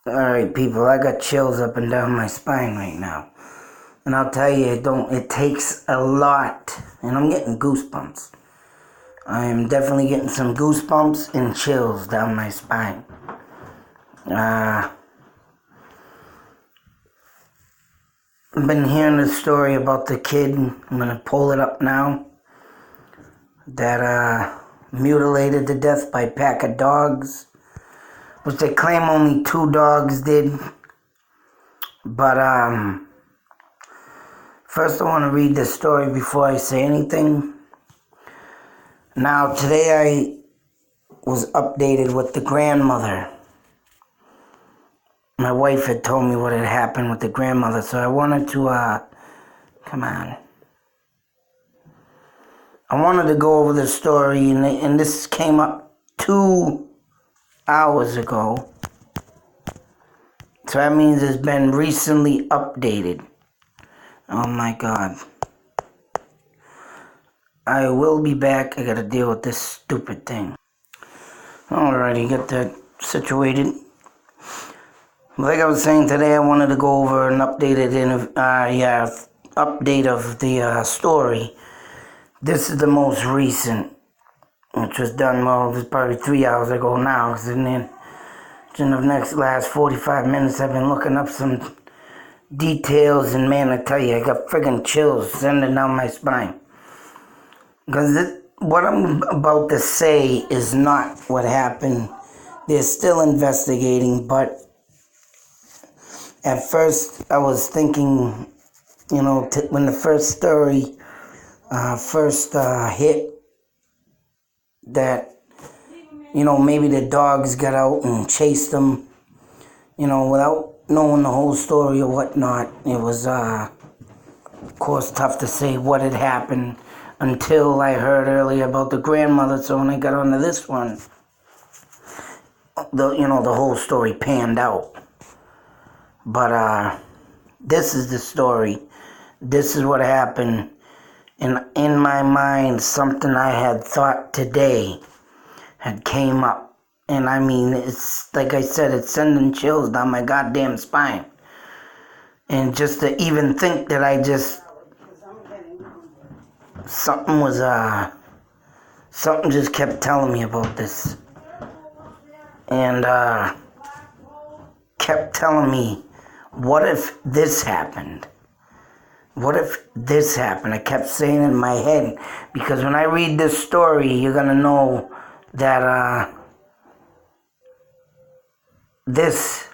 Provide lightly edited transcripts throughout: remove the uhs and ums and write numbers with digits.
Alright, people, I got chills up and down my spine right now. And I'll tell you, it takes a lot. And I'm getting goosebumps. I am definitely getting some goosebumps and chills down my spine. I've been hearing the story about the kid, I'm gonna pull it up now, that mutilated to death by a pack of dogs, which they claim only 2 dogs did. But first I want to read this story before I say anything. Now, today I was updated with the grandmother. My wife had told me what had happened with the grandmother, so I wanted to, come on. I wanted to go over the story, and this came up 2 hours ago. So that means it's been recently updated. Oh my God. I will be back. I gotta deal with this stupid thing. Alrighty, get that situated. Like I was saying today, I wanted to go over an update of the story. This is the most recent, which was done, well, it was probably 3 hours ago now. And then in the last 45 minutes, I've been looking up some details, and man, I tell you, I got friggin' chills sending down my spine. Because what I'm about to say is not what happened. They're still investigating, but at first I was thinking, when the first story hit, that, maybe the dogs got out and chased them, without knowing the whole story or whatnot. It was, of course, tough to say what had happened until I heard earlier about the grandmother. So when I got onto this one, the whole story panned out. But this is the story. This is what happened. And in my mind, something I had thought today had came up. And I mean, it's like I said, it's sending chills down my goddamn spine. And just to even think that something just kept telling me about this. And kept telling me, what if this happened? What if this happened? I kept saying it in my head, because when I read this story, you're going to know that this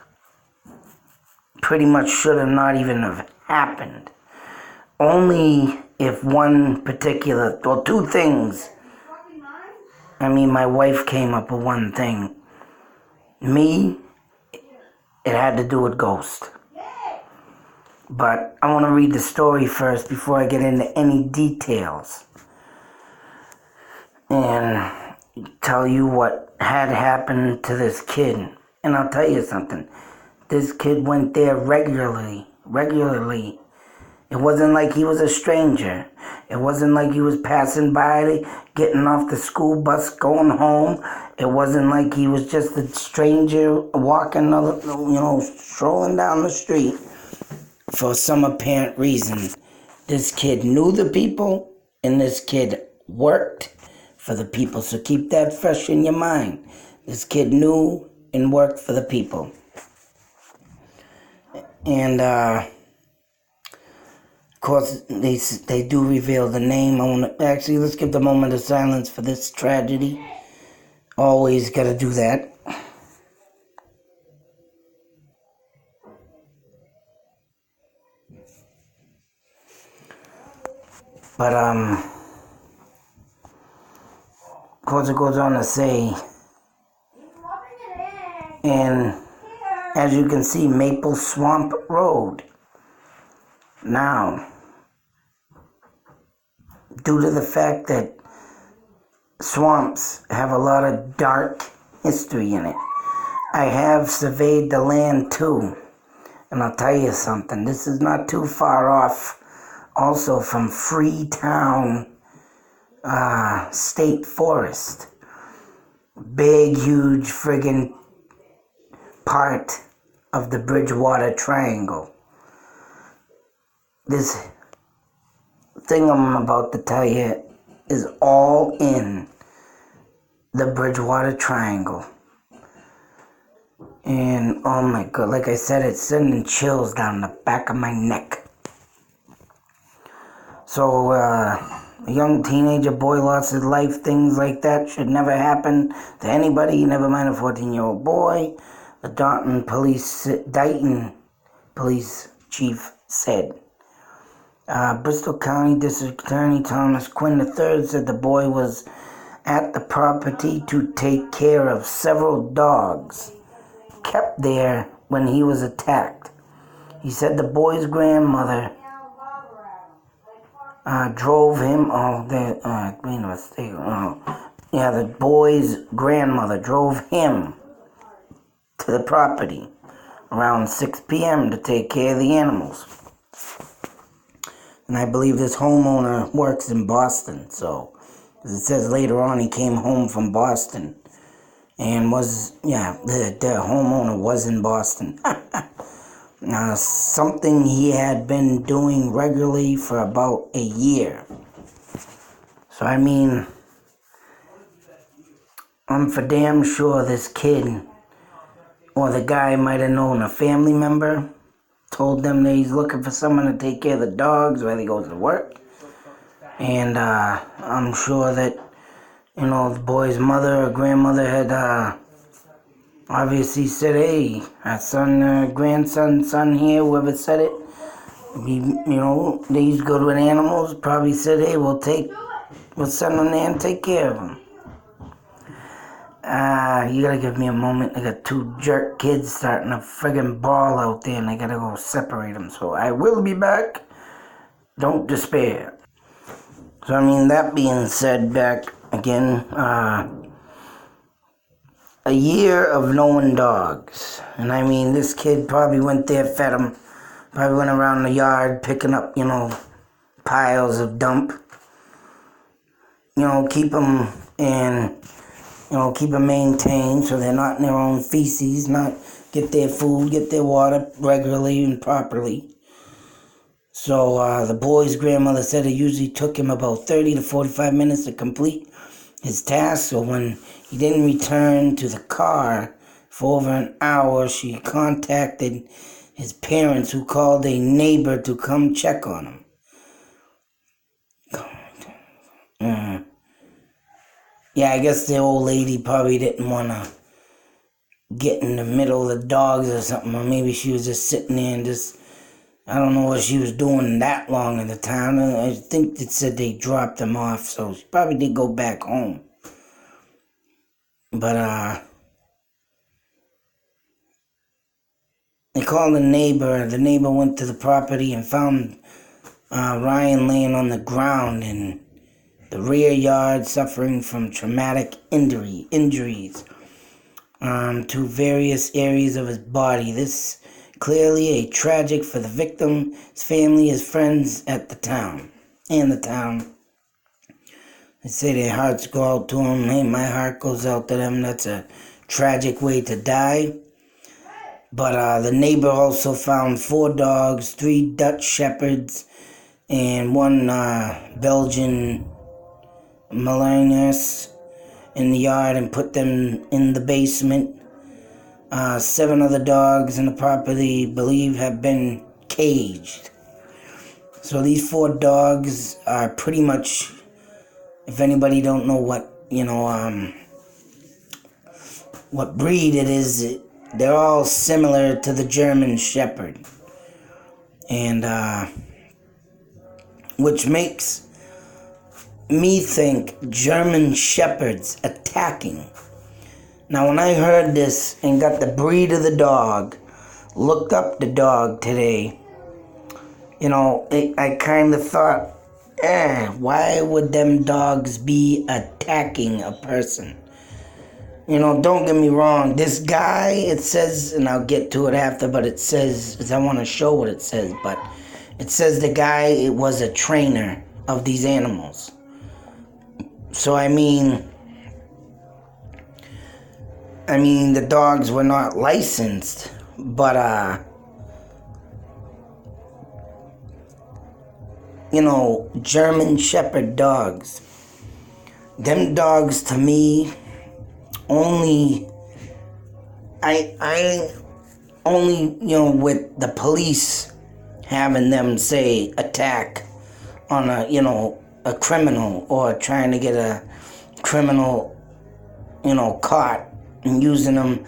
pretty much should have not even have happened. Only if one particular, well, 2 things. I mean, my wife came up with one thing. Me, it had to do with ghost. But I want to read the story first before I get into any details. And tell you what had happened to this kid. And I'll tell you something. This kid went there regularly. It wasn't like he was a stranger. It wasn't like he was passing by, getting off the school bus, going home. It wasn't like he was just a stranger walking, strolling down the street for some apparent reason. This kid knew the people, and this kid worked for the people. So keep that fresh in your mind. This kid knew and worked for the people. And, of course, they do reveal the name. Let's give the moment of silence for this tragedy. Always got to do that. But, of course, it goes on to say, and as you can see, Maple Swamp Road. Now, due to the fact that swamps have a lot of dark history in it, I have surveyed the land too. And I'll tell you something, this is not too far off also from Freetown State Forest. Big, huge friggin' part of the Bridgewater Triangle. This thing I'm about to tell you is all in the Bridgewater Triangle. And oh my god, like I said, it's sending chills down the back of my neck. So, a young teenager boy lost his life. Things like that should never happen to anybody, never mind a 14-year-old boy. The Dayton Police Chief said. Bristol County District Attorney Thomas Quinn III said the boy was at the property to take care of several dogs kept there when he was attacked. He said the boy's grandmother drove him. The boy's grandmother drove him to the property around 6 p.m. to take care of the animals. And I believe this homeowner works in Boston, so as it says later on, he came home from Boston and the homeowner was in Boston. Something he had been doing regularly for about a year. So, I mean, I'm for damn sure this kid or the guy might have known a family member, told them that he's looking for someone to take care of the dogs while he goes to work. And I'm sure that, the boy's mother or grandmother had obviously said, hey, our son, grandson, son here, whoever said it, these good with animals, probably said, hey, we'll send them there and take care of them. You gotta give me a moment. I got two jerk kids starting a friggin' brawl out there, and I gotta go separate them. So I will be back. Don't despair. So, that being said, back again, a year of knowing dogs. And this kid probably went there, fed them, probably went around the yard picking up, piles of dump. Keep them keep them maintained so they're not in their own feces, not get their food, get their water regularly and properly. So the boy's grandmother said it usually took him about 30 to 45 minutes to complete his task. So when he didn't return to the car for over an hour, she contacted his parents, who called a neighbor to come check on him. I guess the old lady probably didn't want to get in the middle of the dogs or something, or maybe she was just sitting there and I don't know what she was doing that long in the town. I think it said they dropped them off, so she probably did go back home. But, they called the neighbor. The neighbor went to the property and found Ryan laying on the ground in the rear yard, suffering from traumatic injuries to various areas of his body. This clearly a tragic for the victim, his family, his friends at the town. They say their hearts go out to him. Hey, my heart goes out to them. That's a tragic way to die. But the neighbor also found 4 dogs, 3 Dutch Shepherds, and 1 Belgian Malinois in the yard and put them in the basement. 7 other dogs in the property, believe, have been caged. So these 4 dogs are pretty much, if anybody don't know what breed it is, they're all similar to the German Shepherd. And, which makes me think German Shepherds attacking. Now, when I heard this and got the breed of the dog, looked up the dog today, I kind of thought, why would them dogs be attacking a person? Don't get me wrong. This guy, it says, and I'll get to it after, but it says, I want to show what it says, but it says the guy was a trainer of these animals. So, the dogs were not licensed But, German Shepherd dogs. Them dogs to me only, I only, with the police having them, say, attack on a criminal or trying to get a criminal, caught and using them.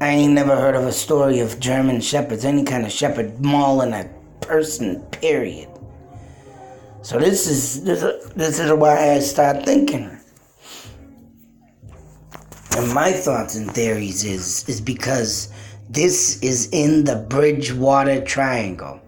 I ain't never heard of a story of German Shepherds, any kind of shepherd mauling a person, period. So this is why I start thinking. And my thoughts and theories is because this is in the Bridgewater Triangle.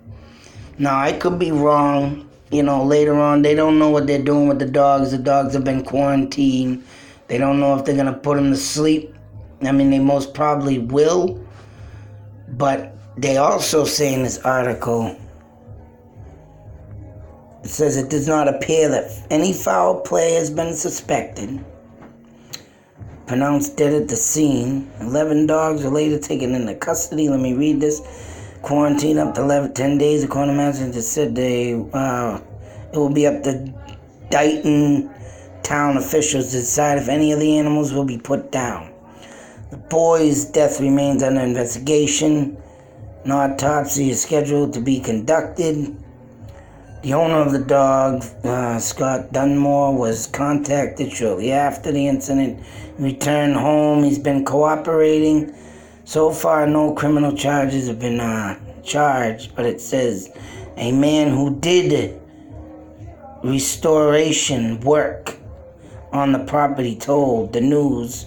Now, I could be wrong. Later on, they don't know what they're doing with the dogs. The dogs have been quarantined. They don't know if they're going to put them to sleep. I mean, they most probably will. But they also say in this article, it says it does not appear that any foul play has been suspected. Pronounced dead at the scene. 11 dogs are later taken into custody. Let me read this. Quarantine up to 10 days. According to Management, just said it will be up to Dighton town officials to decide if any of the animals will be put down. The boy's death remains under investigation. An autopsy is scheduled to be conducted. The owner of the dog, Scott Dunmore, was contacted shortly after the incident. He returned home. He's been cooperating. So far, no criminal charges have been charged, but it says a man who did restoration work on the property told the news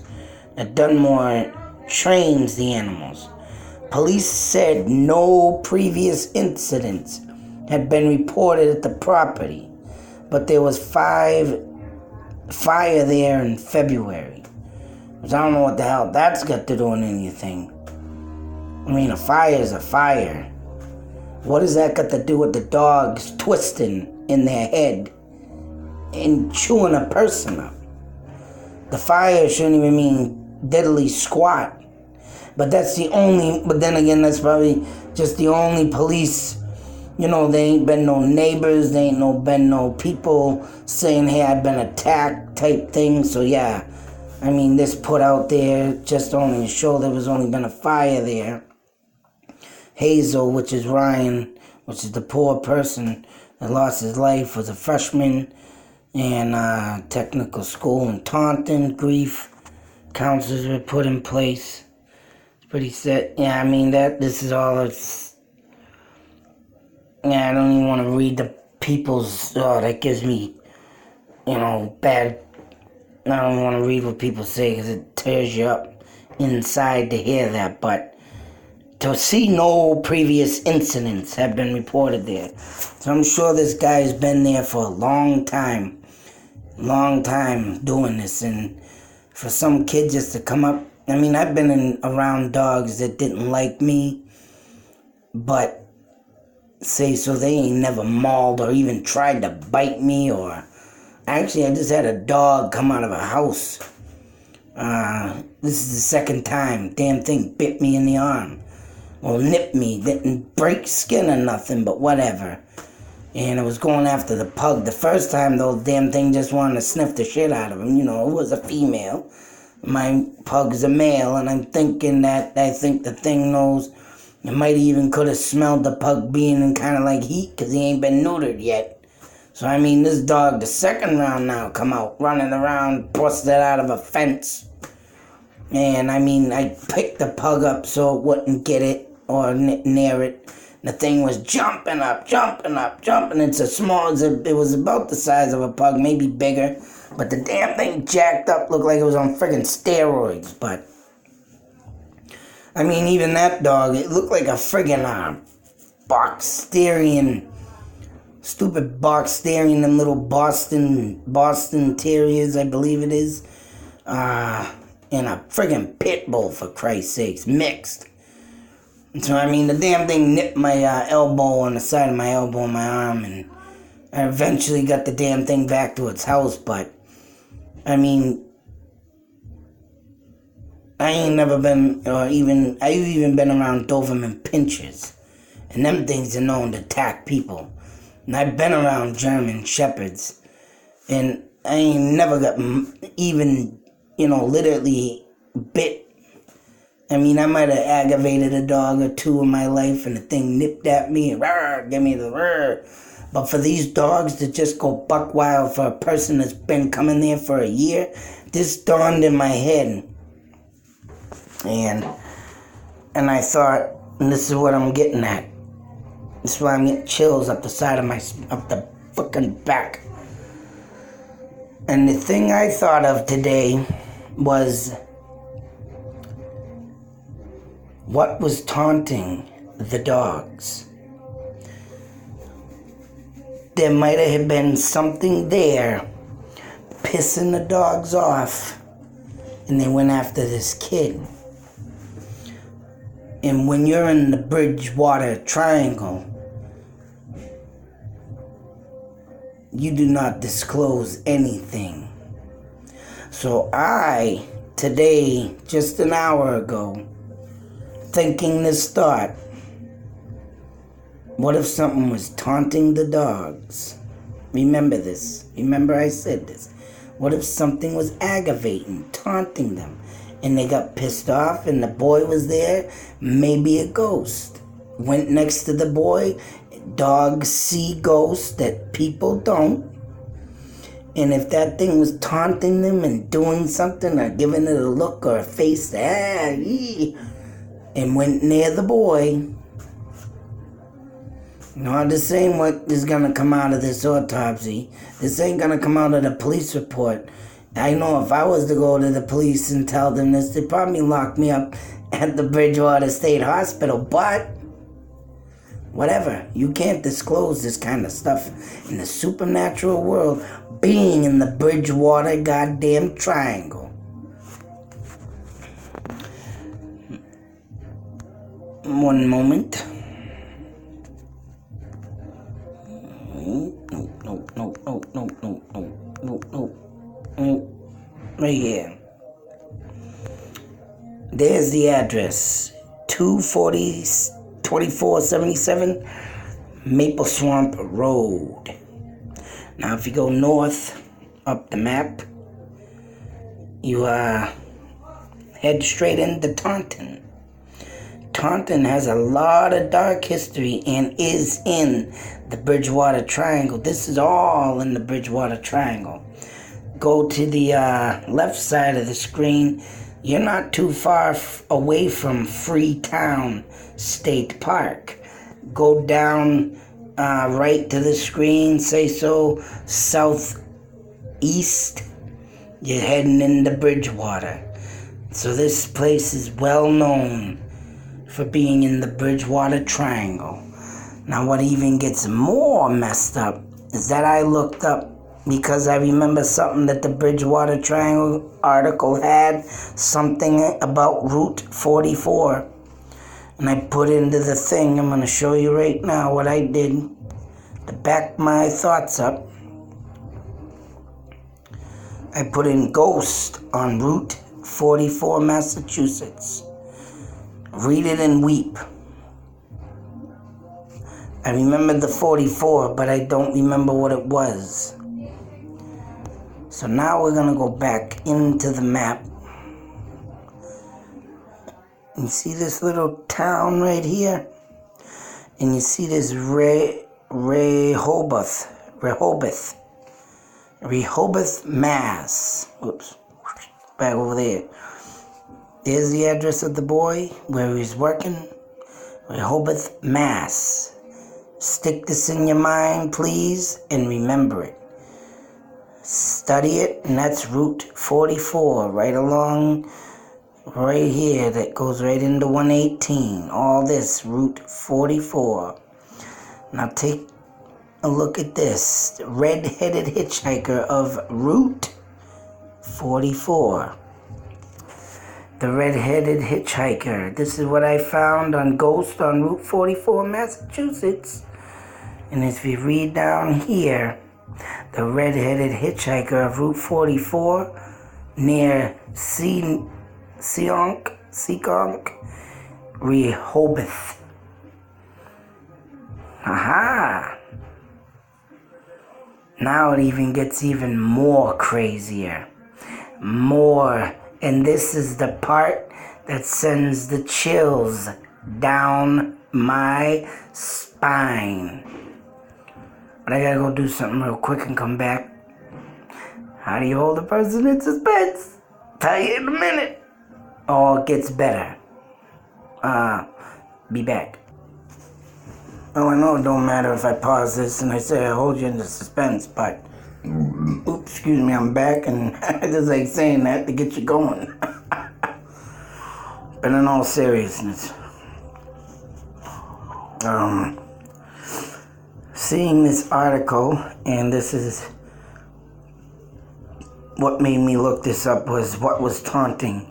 that Dunmore trains the animals. Police said no previous incidents had been reported at the property, but there was fire there in February. Which I don't know what the hell that's got to do with anything. I mean, a fire is a fire. What does that got to do with the dogs twisting in their head and chewing a person up? The fire shouldn't even mean diddly squat. But then again, that's probably just the only police. There ain't been no neighbors, there ain't been no people saying, hey, I've been attacked type thing. So yeah, I mean, this put out there just only to show there was only been a fire there. Hazel, which is Ryan, which is the poor person that lost his life, was a freshman in technical school in Taunton. Grief counselors were put in place. It's pretty sad. Yeah, I mean, this is all it's... Yeah, I don't even want to read the people's... that gives me, bad... I don't want to read what people say because it tears you up inside to hear that. But to see no previous incidents have been reported there. So I'm sure this guy's been there for a long time doing this. And for some kid just to come up... I mean, I've been around dogs that didn't like me, but... so they ain't never mauled or even tried to bite me or... Actually, I just had a dog come out of a house. This is the second time. Damn thing bit me in the arm. Well, nipped me. Didn't break skin or nothing, but whatever. And I was going after the pug. The first time, though, damn thing just wanted to sniff the shit out of him. It was a female. My pug's a male, and I think the thing knows... It might even could have smelled the pug being in kind of like heat because he ain't been neutered yet. So, I mean, this dog, the second round now, come out running around, busted out of a fence. And, I mean, I picked the pug up so it wouldn't get it or near it. The thing was jumping up. It's it was about the size of a pug, maybe bigger. But the damn thing jacked up, looked like it was on friggin' steroids, but... I mean, even that dog, it looked like a friggin' stupid Boxterian, them little Boston Terriers, I believe it is. And a friggin' pit bull, for Christ's sakes, mixed. So, I mean, the damn thing nipped my elbow on the side of my elbow and my arm, and I eventually got the damn thing back to its house, but, I mean... I ain't never been, or even, I've even been around Doberman pinchers. And them things are known to attack people. And I've been around German shepherds. And I ain't never got even, literally bit. I mean, I might have aggravated a dog or two in my life and the thing nipped at me and give me the rrr. But for these dogs to just go buck wild for a person that's been coming there for a year, this dawned in my head. And I thought, and this is what I'm getting at. This is why I'm getting chills up the side of the fucking back. And the thing I thought of today was, what was taunting the dogs? There might have been something there pissing the dogs off, and they went after this kid. And when you're in the Bridgewater Triangle, you do not disclose anything. So I, today, just an hour ago, thinking this thought, what if something was taunting the dogs? Remember this. Remember I said this. What if something was aggravating, taunting them, and they got pissed off and the boy was there? Maybe a ghost. Went next to the boy. Dogs see ghosts that people don't. And if that thing was taunting them and doing something or giving it a look or a face, and went near the boy, not the same what is going to come out of this autopsy. This ain't going to come out of the police report. I know if I was to go to the police and tell them this, they'd probably lock me up at the Bridgewater State Hospital. But whatever, you can't disclose this kind of stuff in the supernatural world, being in the Bridgewater goddamn triangle. One moment. No. Right here. There's the address. 2477 Maple Swamp Road. Now if you go north up the map, you head straight into Taunton. Taunton has a lot of dark history and is in the Bridgewater Triangle. This is all in the Bridgewater Triangle. Go to the left side of the screen. You're not too far away from Freetown State Park. Go down right to the screen, say so, southeast. You're heading into Bridgewater. So this place is well known for being in the Bridgewater Triangle. Now what even gets more messed up is that I looked up, because I remember something that the Bridgewater Triangle article had, something about Route 44. And I put into the thing, I'm going to show you right now what I did to back my thoughts up. I put in ghost on Route 44, Massachusetts. Read it and weep. I remember the 44, but I don't remember what it was. So now we're going to go back into the map. You see this little town right here? And you see this Rehoboth, Mass. Oops. Back over there. There's the address of the boy, where he's working. Rehoboth, Mass. Stick this in your mind, please, and remember it. Study it, and that's Route 44, right along, right here, that goes right into 118. All this, Route 44. Now take a look at this. The redheaded hitchhiker of Route 44. The redheaded hitchhiker. This is what I found on Ghost on Route 44, Massachusetts. And if you read down here, the redheaded hitchhiker of Route 44 near Seonk Rehoboth. Aha! Now it even gets even more crazier. More. And this is the part that sends the chills down my spine. But I gotta go do something real quick and come back. How do you hold a person in suspense? Tell you in a minute. Oh, it gets better. Be back. Oh, I know it don't matter if I pause this and I say I hold you in suspense, but oops, excuse me, I'm back, and I just like saying that to get you going. But in all seriousness, seeing this article, and this is what made me look this up, was what was taunting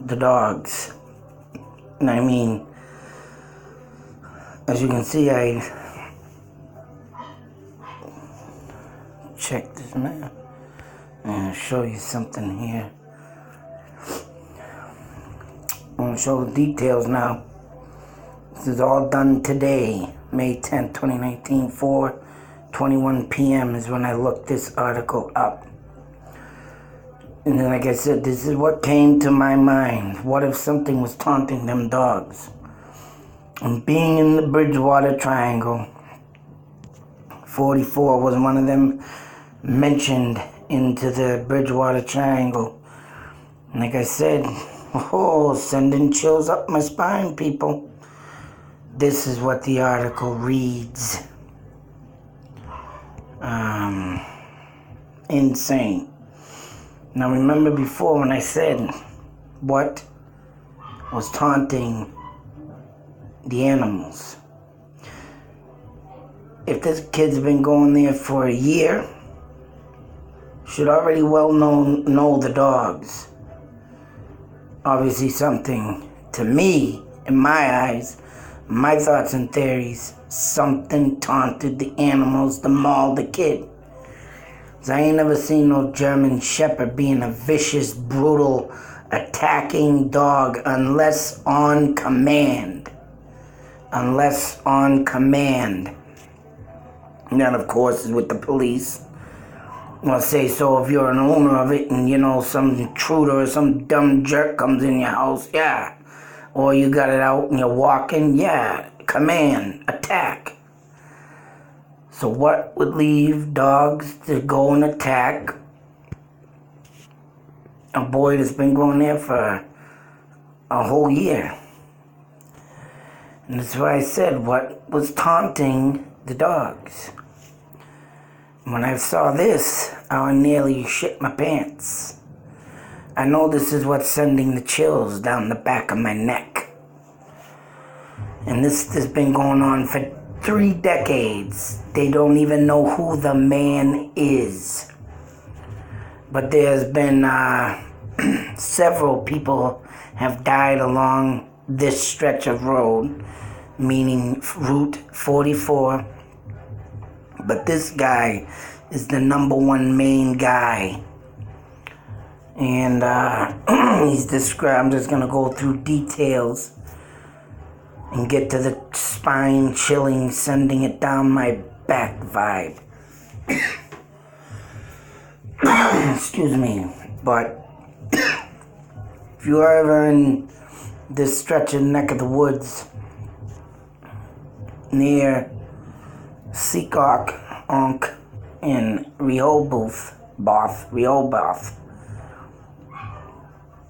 the dogs. And I mean, as you can see, I check this map and I'll show you something here. I'm going to show the details now. This is all done today, May 10th, 2019, 4:21 p.m. is when I looked this article up. And then, like I said, this is what came to my mind. What if something was taunting them dogs? And being in the Bridgewater Triangle, 44 was one of them mentioned into the Bridgewater Triangle. And like I said, sending chills up my spine, people. This is what the article reads. Insane. Now remember before when I said what was taunting the animals. If this kid's been going there for a year, should already know the dogs. Obviously something, to me, in my eyes, my thoughts and theories, something taunted the animals to maul the kid. 'Cause I ain't never seen no German Shepherd being a vicious, brutal, attacking dog unless on command. Unless on command. And that, of course, is with the police. I'll say so if you're an owner of it and, some intruder or some dumb jerk comes in your house, yeah. Or you got it out and you're walking, yeah. Command, attack. So what would leave dogs to go and attack a boy that's been going there for a whole year? And that's why I said what was taunting the dogs. When I saw this, I nearly shit my pants. I know this is what's sending the chills down the back of my neck. And this has been going on for 3 decades. They don't even know who the man is. But there's been several people have died along this stretch of road, meaning Route 44. But this guy is the #1 main guy. And he's described, I'm just going to go through details and get to the spine chilling, sending it down my back vibe. Excuse me. But if you are ever in this stretch of neck of the woods near Seacock, Onk, in Rehoboth,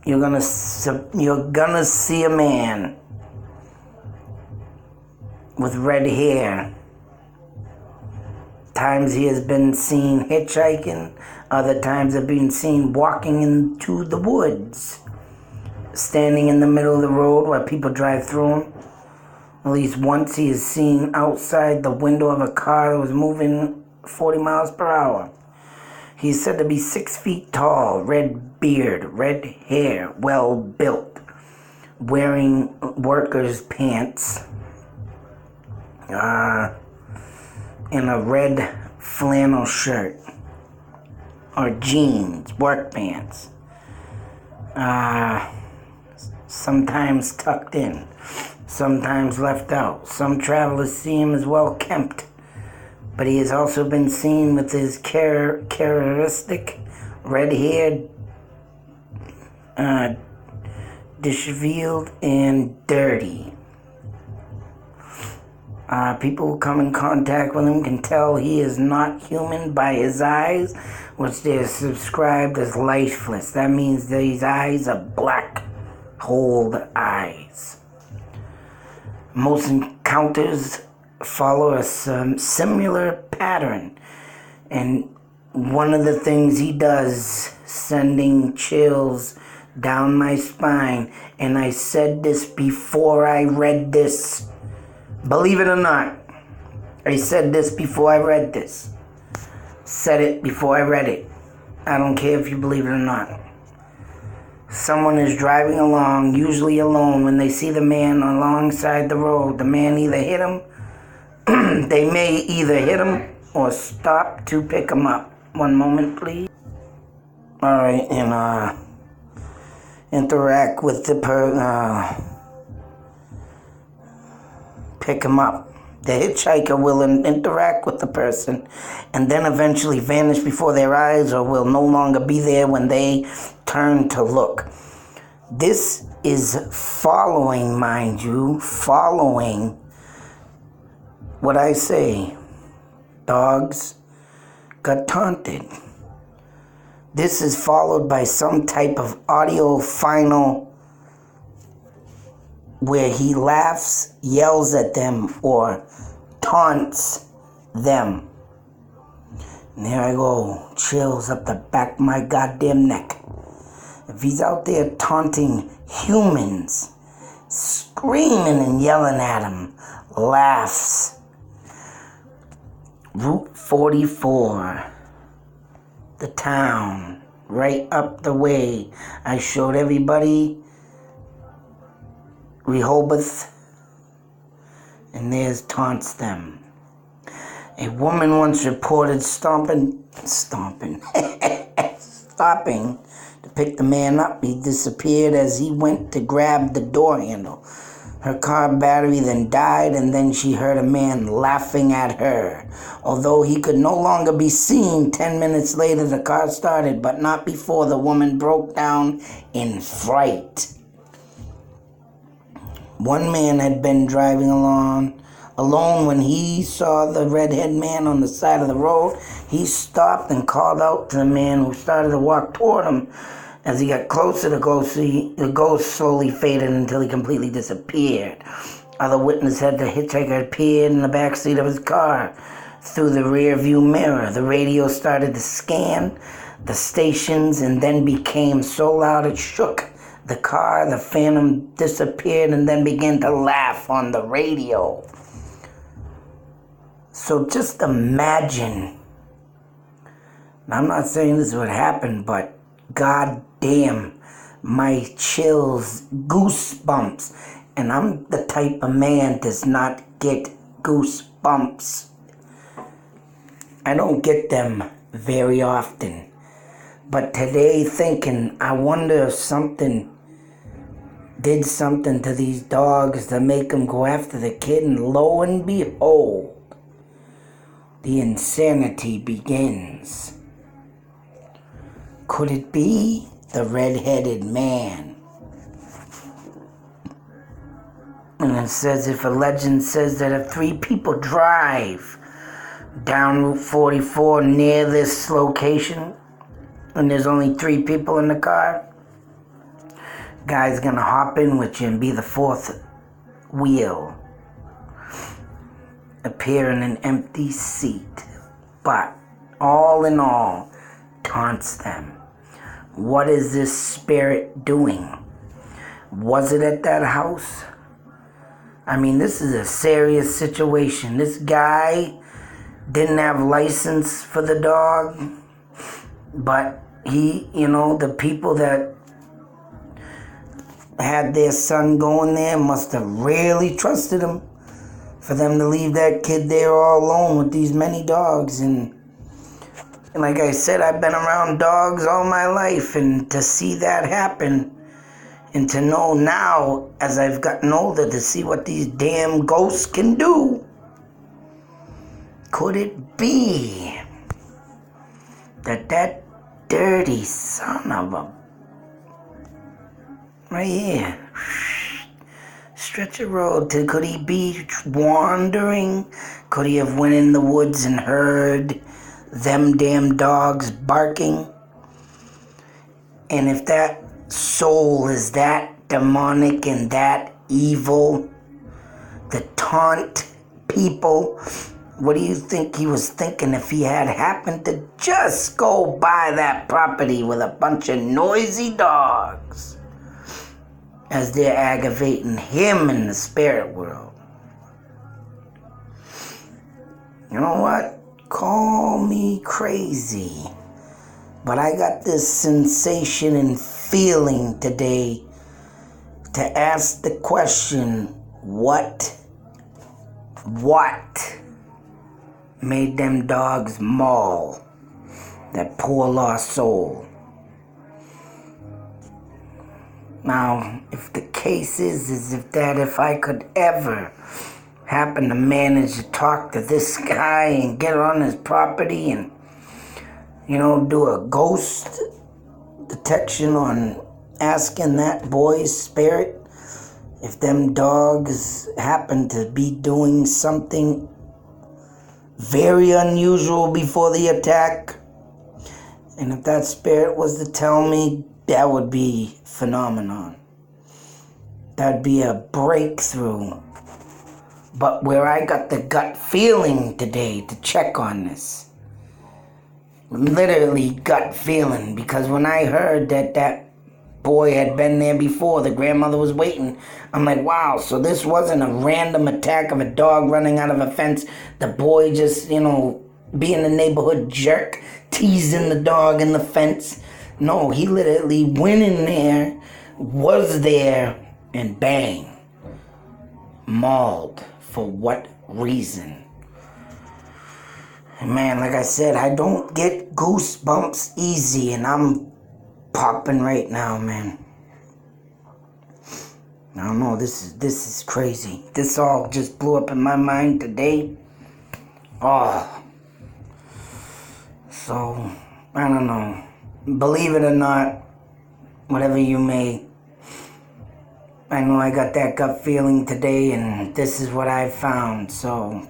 you're gonna see a man with red hair. Times he has been seen hitchhiking, other times have been seen walking into the woods, standing in the middle of the road while people drive through him. At least once he is seen outside the window of a car that was moving 40 miles per hour. He's said to be 6 feet tall, red beard, red hair, well built, wearing workers' pants, in a red flannel shirt, or jeans, work pants. sometimes tucked in, sometimes left out. Some travelers see him as well kempt, but he has also been seen with his characteristic red-haired, disheveled, and dirty. People who come in contact with him can tell he is not human by his eyes, which they are subscribed as lifeless. That means these eyes are black holed eyes. Most encounters follow a similar pattern, and one of the things he does, sending chills down my spine, and I said this before I read this. Believe it or not, I said this before I read this. Said it before I read it. I don't care if you believe it or not. Someone is driving along, usually alone, when they see the man alongside the road. The man either hit him, they may either hit him or stop to pick him up. One moment, please. Alright, and interact with the pick him up. The hitchhiker will interact with the person and then eventually vanish before their eyes, or will no longer be there when they turn to look. This is following, mind you, following what I say. Dogs got taunted. This is followed by some type of audio final where he laughs, yells at them, or taunts them. And there I go, chills up the back of my goddamn neck. If he's out there taunting humans, screaming and yelling at them, laughs. Route 44, the town, right up the way. I showed everybody Rehoboth, and there's taunts them. A woman once reported stopping to pick the man up. He disappeared as he went to grab the door handle. Her car battery then died, and then she heard a man laughing at her. Although he could no longer be seen, 10 minutes later the car started, but not before the woman broke down in fright. One man had been driving alone when he saw the redhead man on the side of the road. He stopped and called out to the man, who started to walk toward him. As he got closer, the ghost slowly faded until he completely disappeared. Other witnesses said the hitchhiker appeared in the backseat of his car through the rear view mirror. The radio started to scan the stations and then became so loud it shook the car. The phantom disappeared and then began to laugh on the radio. So just imagine, and I'm not saying this would happen, but god damn, my chills, goosebumps. And I'm the type of man does not get goosebumps. I don't get them very often. But today thinking, I wonder if something did something to these dogs to make them go after the kid, and lo and behold, the insanity begins. Could it be the red-headed man? And it says, if a legend says that if 3 people drive down Route 44 near this location, and there's only 3 people in the car, guy's gonna hop in with you and be the 4th wheel, appear in an empty seat, but all in all, taunts them. What is this spirit doing? Was it at that house? I mean, this is a serious situation. This guy didn't have license for the dog, but he, the people that had their son going there must have really trusted him for them to leave that kid there all alone with these many dogs. And And like I said, I've been around dogs all my life, and to see that happen, and to know now, as I've gotten older, to see what these damn ghosts can do. Could it be that dirty son of a... Right here. Stretch a road. Could he be wandering? Could he have went in the woods and heard them damn dogs barking? And if that soul is that demonic and that evil, the taunt people, what do you think he was thinking if he had happened to just go by that property with a bunch of noisy dogs as they're aggravating him in the spirit world? You know what? Call me crazy, but I got this sensation and feeling today to ask the question, what made them dogs maul that poor lost soul? Now, if the case is if I could ever happen to manage to talk to this guy and get on his property and, do a ghost detection on asking that boy's spirit if them dogs happen to be doing something very unusual before the attack, and if that spirit was to tell me, that would be phenomenon. That'd be a breakthrough. But where I got the gut feeling today to check on this, literally gut feeling, because when I heard that boy had been there before, the grandmother was waiting, I'm like, wow, so this wasn't a random attack of a dog running out of a fence, the boy just, being a neighborhood jerk, teasing the dog in the fence. No, he literally went in there, was there, and bang, mauled. For what reason? Man, like I said, I don't get goosebumps easy, and I'm popping right now, man. I don't know, this is crazy. This all just blew up in my mind today. Oh. So, I don't know. Believe it or not, whatever you may, I know I got that gut feeling today, and this is what I found. So,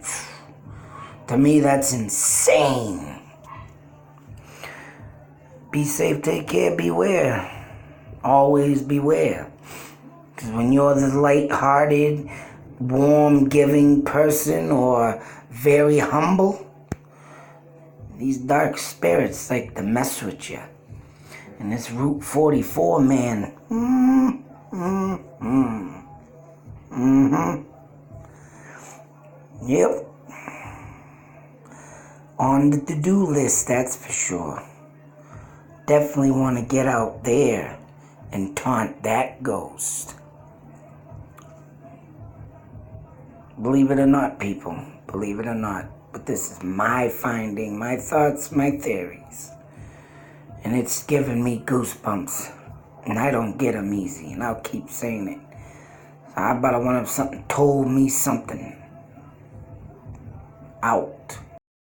to me, that's insane. Be safe, take care, beware. Always beware. Because when you're the light-hearted, warm, giving person or very humble, these dark spirits like to mess with you. And this Route 44, man. Yep. On the to-do list, that's for sure. Definitely want to get out there and taunt that ghost. Believe it or not, people. Believe it or not. But this is my finding, my thoughts, my theories. And it's giving me goosebumps. And I don't get them easy. And I'll keep saying it. So I better want to have something told me something. Out.